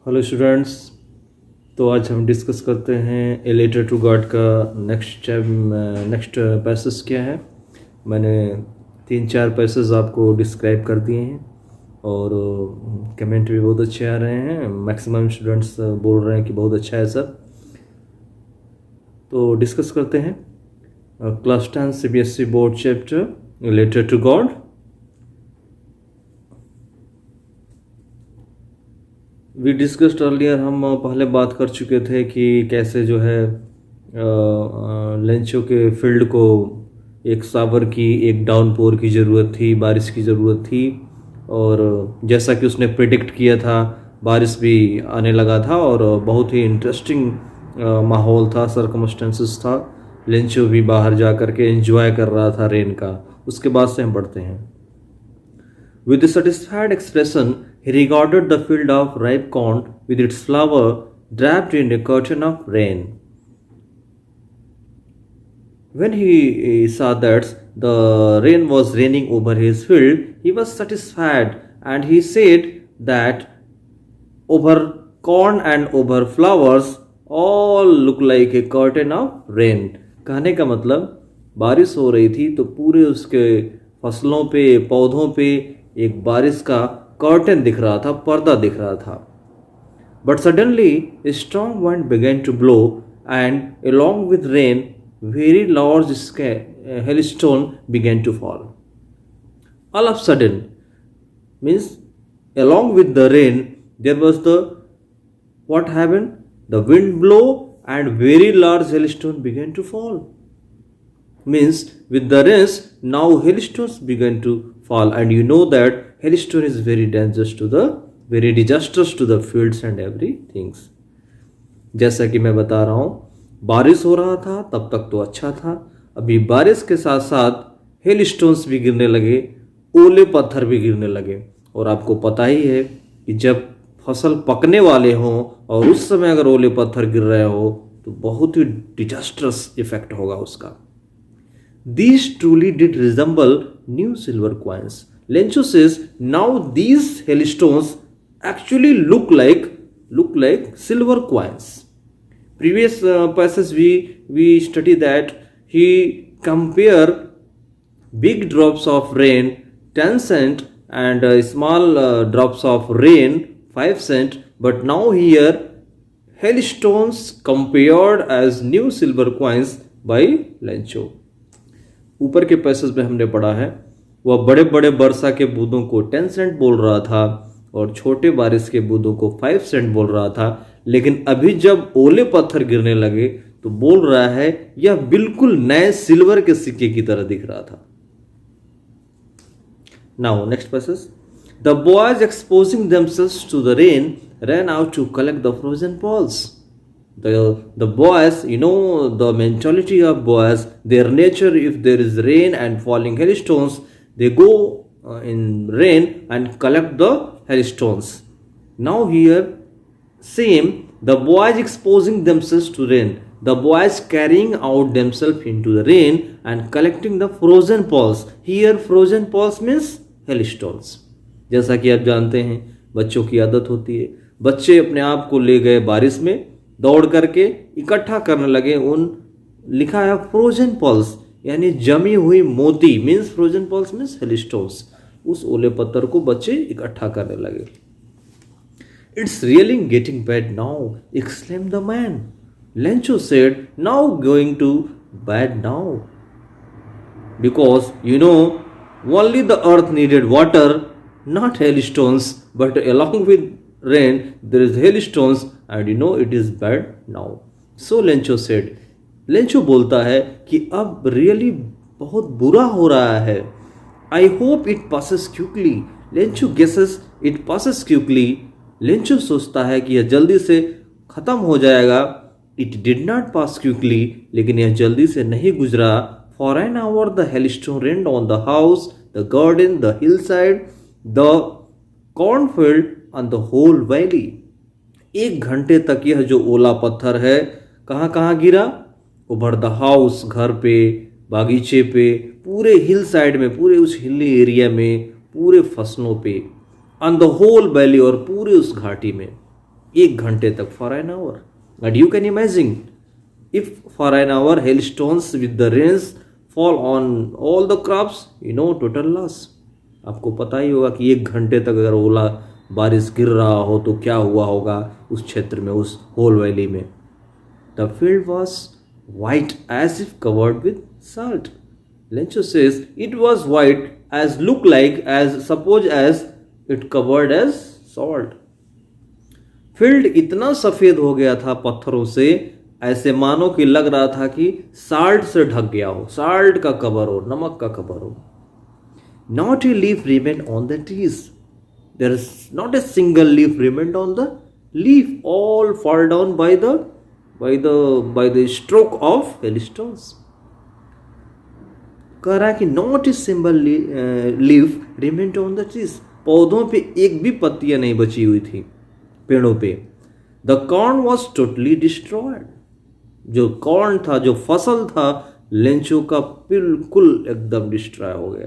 Hello students. तो आज हम डिस्कस करते हैं ए लेटर टू गॉड का नेक्स्ट पैसेज क्या है। मैंने 3-4 पैसेज आपको डिस्क्राइब कर दिए हैं और कमेंट भी बहुत अच्छे आ रहे हैं। मैक्सिमम स्टूडेंट्स बोल रहे हैं कि बहुत अच्छा है सर। तो डिस्कस करते हैं class 10 CBSE board chapter letter to God. We discussed earlier, हम पहले बात कर चुके थे कि कैसे जो है लेंचो के फील्ड को एक सावर की, एक डाउनपोर की ज़रूरत थी, बारिश की ज़रूरत थी। और जैसा कि उसने प्रिडिक्ट किया था बारिश भी आने लगा था और बहुत ही इंटरेस्टिंग माहौल था, सर्कमस्टेंसेस था। लेंचो भी बाहर जा कर के एंजॉय कर रहा था रेन का। उसके बाद से हम बढ़ते हैं। With a satisfied expression, he regarded the field of ripe corn with its flower draped in a curtain of rain. When he saw that the rain was raining over his field, he was satisfied, and he said that over corn and over flowers all look like a curtain of rain. कहने का मतलब बारिश हो रही थी तो पूरे उसके फसलों पे, पौधों पे एक बारिश का कर्टन दिख रहा था, पर्दा दिख रहा था। But suddenly a strong wind began to blow, and along with rain, very large hailstone began to fall. All of a sudden means along with the rain there was what happened? The wind blow and very large hailstone began to fall. Means with the rains now hailstones began to fall, and you know that hailstone is very disastrous to the fields and everything. जैसा कि मैं बता रहा हूँ, बारिश हो रहा था तब तक तो अच्छा था, अभी बारिश के साथ साथ हेलस्टोन्स भी गिरने लगे, ओले पत्थर भी गिरने लगे। और आपको पता ही है कि जब फसल पकने वाले हों और उस समय अगर ओले पत्थर गिर रहे हो तो बहुत ही डिजास्ट्रस इफेक्ट होगा उसका। These truly did resemble new silver coins. Lencho says now these hailstones actually look like silver coins. Previous passage we study that he compare big drops of rain 10 cent and small drops of rain 5 cent, but now here hailstones compared as new silver coins by Lencho. ऊपर के passage में हमने पढ़ा है वह बड़े बड़े वर्षा के बूंदों को 10 सेंट बोल रहा था और छोटे बारिश के बूंदों को 5 सेंट बोल रहा था, लेकिन अभी जब ओले पत्थर गिरने लगे तो बोल रहा है यह बिल्कुल नए सिल्वर के सिक्के की तरह दिख रहा था। Now next passage. The boys exposing themselves to the rain ran out to collect the frozen balls. The boys, you know the mentality of boys, their nature, if there is rain and falling hailstones, they go in rain and collect the hailstones. Now here same, the boys exposing themselves to rain, the boys carrying out themselves into the rain and collecting the frozen balls. Here frozen balls means hailstones. जैसा कि आप जानते हैं बच्चों की आदत होती है, बच्चे अपने आप को ले गए बारिश में, दौड़ करके इकट्ठा करने लगे उन, लिखा है फ्रोजन पल्स यानी जमी हुई मोती, means frozen pulse means hailstones. उस ओले पत्थर को बच्चे इकट्ठा करने लगे। It's really getting bad now exclaim the man. Lencho said now going to bad now because you know only the earth needed water, not hailstones, but along with rain there is hailstones, and you know it is bad now. So Lencho said, Lencho बोलता है कि अब really बहुत बुरा हो रहा है। I hope it passes quickly. Lencho guesses it passes quickly. Lencho सोचता है कि यह जल्दी से खत्म हो जाएगा। It did not pass quickly, लेकिन यह जल्दी से नहीं गुजरा। For an hour the hailstone rained on the house, the garden, the hillside, the cornfield and the whole valley. 1 घंटे तक यह जो ओला पत्थर है कहाँ कहाँ गिरा? ओवर द हाउस, घर पे, बागीचे पे, पूरे हिल साइड में, पूरे उस हिली एरिया में, पूरे फसलों पे, ऑन द होल वैली और पूरे उस घाटी में। 1 घंटे तक, for an hour. And you can imagine if for an hour hailstones with the rains fall on all the crops, total loss. आपको पता ही होगा कि 1 घंटे तक अगर ओला बारिश गिर रहा हो तो क्या हुआ होगा उस क्षेत्र में, उस होल वैली में. The field was white as if covered with salt. Lencho says it was white as look like as suppose as it covered as salt. Field इतना सफेद हो गया था पत्थरों से, ऐसे मानो कि लग रहा था कि साल्ट से ढक गया हो, साल्ट का कवर हो, नमक का कवर हो. Not a leaf remained on the trees. There is not a single leaf remained on the leaf. All fall down by the stroke of hailstones. कह रहा है कि not a single leaf remained on the trees. पौधों पे एक भी पत्तियां नहीं बची हुई थी, पेड़ों पे. The corn was totally destroyed. जो कॉर्न था, जो फसल था लेंचो का, बिल्कुल एकदम डिस्ट्रॉय हो गया.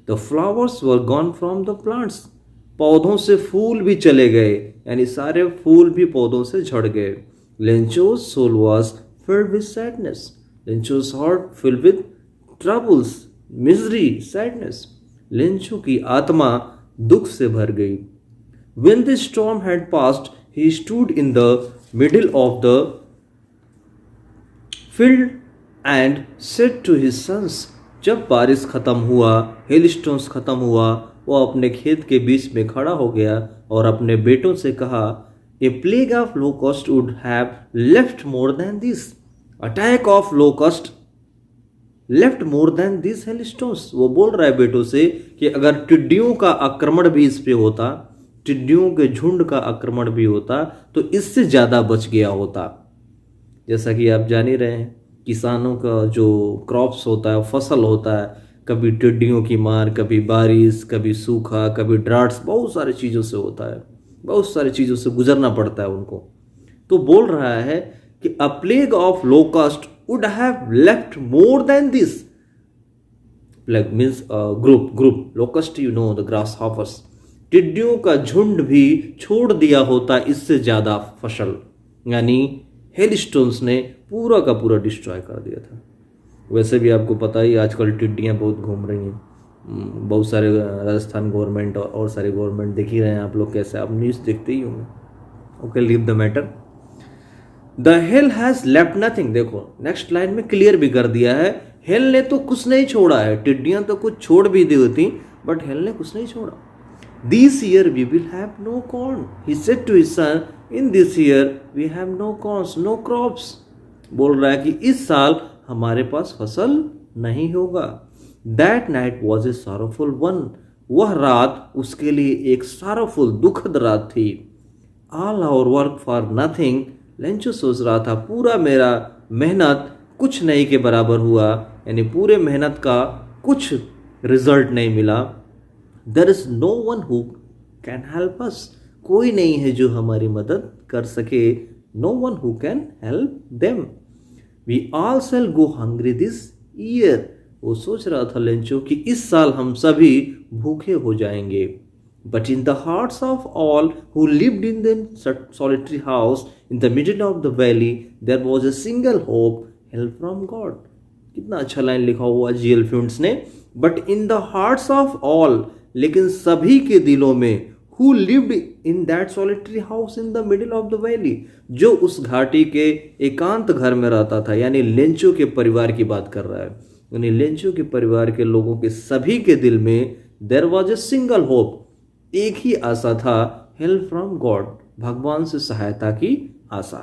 The flowers were gone from the plants. पौधों से फूल भी चले गए, यानी सारे फूल भी पौधों से झड़ गए. Lencho's soul was filled with sadness. Lencho's heart filled with troubles, misery, sadness. Lencho की आत्मा दुख से भर गई. When the storm had passed, he stood in the middle of the field and said to his sons. जब बारिश खत्म हुआ, हेलस्टोन्स खत्म हुआ, वो अपने खेत के बीच में खड़ा हो गया और अपने बेटों से कहा, A plague of locust would have left more than this. Attack of locust left more than these hailstones. वो बोल रहा है बेटों से कि अगर टिड्डियों का आक्रमण भी इस पे होता, टिड्डियों के झुंड का आक्रमण भी होता, तो इससे ज़्यादा बच गया होता. जैसा कि आप जान ही रहे हैं, किसानों का जो क्रॉप्स होता है, फसल होता है, कभी टिड्डियों की मार, कभी बारिश, कभी सूखा, कभी ड्राट्स, बहुत सारी चीज़ों से होता है, बहुत सारी चीज़ों से गुजरना पड़ता है उनको. तो बोल रहा है कि अ plague of locust would have left more than this. Plague means group, locust the grass hoppers. टिड्डियों का झुंड भी छोड़ दिया होता इससे ज़्यादा फसल, यानी हेलस्टोन्स ने पूरा का पूरा डिस्ट्रॉय कर दिया था. वैसे भी आपको पता ही आजकल टिड्डियाँ बहुत घूम रही हैं. बहुत सारे राजस्थान गवर्नमेंट और सारे गवर्नमेंट देख ही रहे हैं आप लोग, कैसे आप न्यूज़ देखते ही होंगे. Okay, leave the matter. The hell has left nothing. देखो नेक्स्ट लाइन में क्लियर भी कर दिया है, हेल ने तो कुछ नहीं छोड़ा है. टिड्डियाँ तो कुछ छोड़ भी दी होती, बट हेल ने कुछ नहीं छोड़ा. This year we will have no corn. He said to his son, in this year we have no corns, no crops. बोल रहा है कि इस साल हमारे पास फसल नहीं होगा. That night was a sorrowful one. वह रात उसके लिए एक sorrowful, दुखद रात थी. All our work for nothing. Lencho सोच रहा था पूरा मेरा मेहनत कुछ नहीं के बराबर हुआ, यानी पूरे मेहनत का कुछ रिजल्ट नहीं मिला. There is no one who can help us. कोई नहीं है जो हमारी मदद कर सके. No one who can help them. We all shall go hungry this year. वो सोच रहा था लेंचो कि इस साल हम सभी भूखे हो जाएंगे. But in the hearts of all who lived in the solitary house in the middle of the valley, there was a single hope, help from God. कितना अच्छा लाइन लिखा हुआ जी.एल. फ्यूंट्स ने. But in the hearts of all, लेकिन सभी के दिलों में, who lived in that solitary house in the middle of the valley, जो उस घाटी के एकांत घर में रहता था, यानी लेंचो के परिवार की बात कर रहा है, यानी लेंचो के परिवार के लोगों के सभी के दिल में there was a single hope, एक ही आशा था, help from God, भगवान से सहायता की आशा.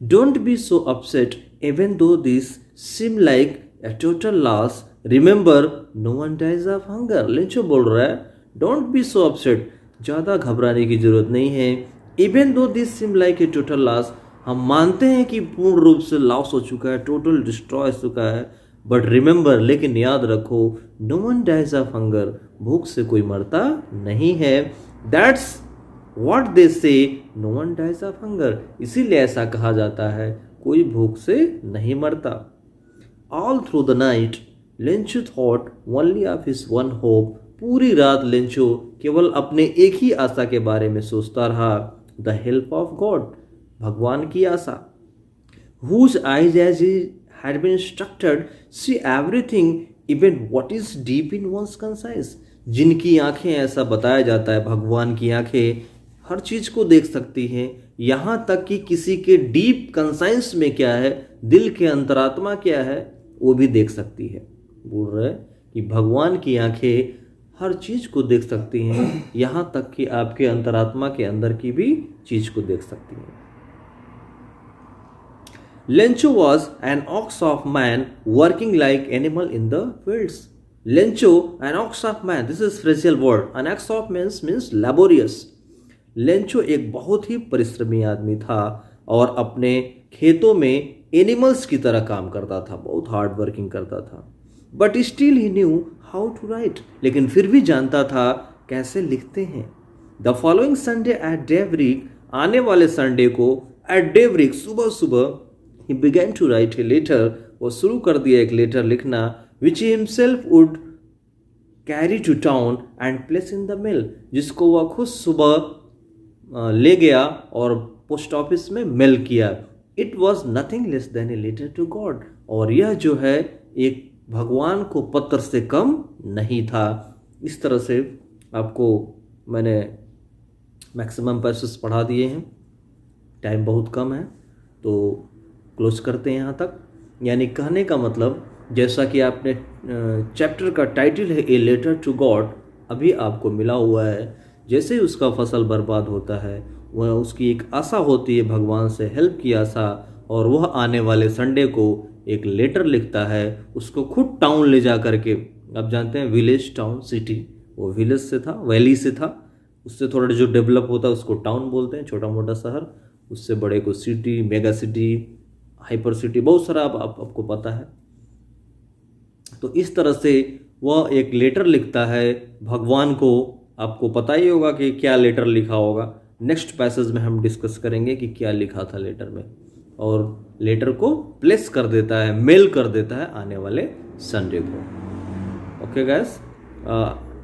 Don't be so upset even though this seem like a total loss. Remember no one dies of hunger. Lencho बोल रहा है डोंट बी सो अपसेट, ज़्यादा घबराने की जरूरत नहीं है. Even though this SIM like a total loss, हम मानते हैं कि पूर्ण रूप से लॉस हो चुका है, टोटल डिस्ट्रॉय हो चुका है, बट रिमेंबर, लेकिन याद रखो, no one dies of hunger, भूख से कोई मरता नहीं है. That's what they say, no one dies of hunger, इसीलिए ऐसा कहा जाता है, कोई भूख से नहीं मरता. All through the night Lencho thought only of his one hope. पूरी रात लेंचो केवल अपने एक ही आशा के बारे में सोचता रहा. द हेल्प ऑफ गॉड, भगवान की आशा. Whose eyes as he had been instructed see everything, even what is deep in one's conscience. जिनकी आंखें, ऐसा बताया जाता है, भगवान की आंखें हर चीज को देख सकती हैं, यहाँ तक कि किसी के डीप कंसाइंस में क्या है, दिल के अंतरात्मा क्या है, वो भी देख सकती है. बोल रहे कि भगवान की आंखें हर चीज को देख सकती हैं, यहाँ तक कि आपके अंतरात्मा के अंदर की भी चीज को देख सकती हैं. Lencho was an ox of man working like animal in the fields. Lencho, an ox of man. This is phrasal word. An ox of man means laborious. Lencho एक बहुत ही परिश्रमी आदमी था और अपने खेतों में एनिमल्स की तरह काम करता था, बहुत हार्ड वर्किंग करता था. But still he knew how to write, लेकिन फिर भी जानता था कैसे लिखते हैं. The following Sunday at daybreak, आने वाले संडे को एट डेवरिक, सुबह सुबह, he began to write a letter, वो शुरू कर दिया एक लेटर लिखना, which he himself would carry to town and place in the mail, जिसको वह खुद सुबह ले गया और पोस्ट ऑफिस में मेल किया. It was nothing less than a letter to God, और यह जो है एक भगवान को पत्र से कम नहीं था. इस तरह से आपको मैंने मैक्सिमम पैसेज पढ़ा दिए हैं, टाइम बहुत कम है तो क्लोज करते हैं यहाँ तक. यानी कहने का मतलब, जैसा कि आपने चैप्टर का टाइटल है ए लेटर टू गॉड, अभी आपको मिला हुआ है. जैसे ही उसका फसल बर्बाद होता है, वह उसकी एक आशा होती है, भगवान से हेल्प की आशा, और वह आने वाले संडे को एक लेटर लिखता है, उसको खुद टाउन ले जा करके. आप जानते हैं विलेज, टाउन, सिटी, वो विलेज से था, वैली से था, उससे थोड़ा जो डेवलप होता है उसको टाउन बोलते हैं, छोटा मोटा शहर. उससे बड़े को city, mega city, hyper city, बहुत सारा आपको पता है. तो इस तरह से वह एक लेटर लिखता है भगवान को. आपको पता ही होगा कि क्या लेटर लिखा होगा. नेक्स्ट पैसेज में हम डिस्कस करेंगे कि क्या लिखा था लेटर में. और लेटर को प्लेस कर देता है, मेल कर देता है आने वाले संडे को. ओके गाइस,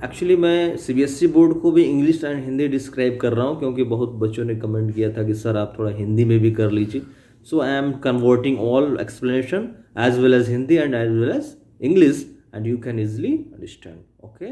एक्चुअली मैं सीबीएसई बोर्ड को भी इंग्लिश एंड हिंदी डिस्क्राइब कर रहा हूँ, क्योंकि बहुत बच्चों ने कमेंट किया था कि सर आप थोड़ा हिंदी में भी कर लीजिए. So I am converting all explanation as well as Hindi and as well as English, and you can easily understand. Okay.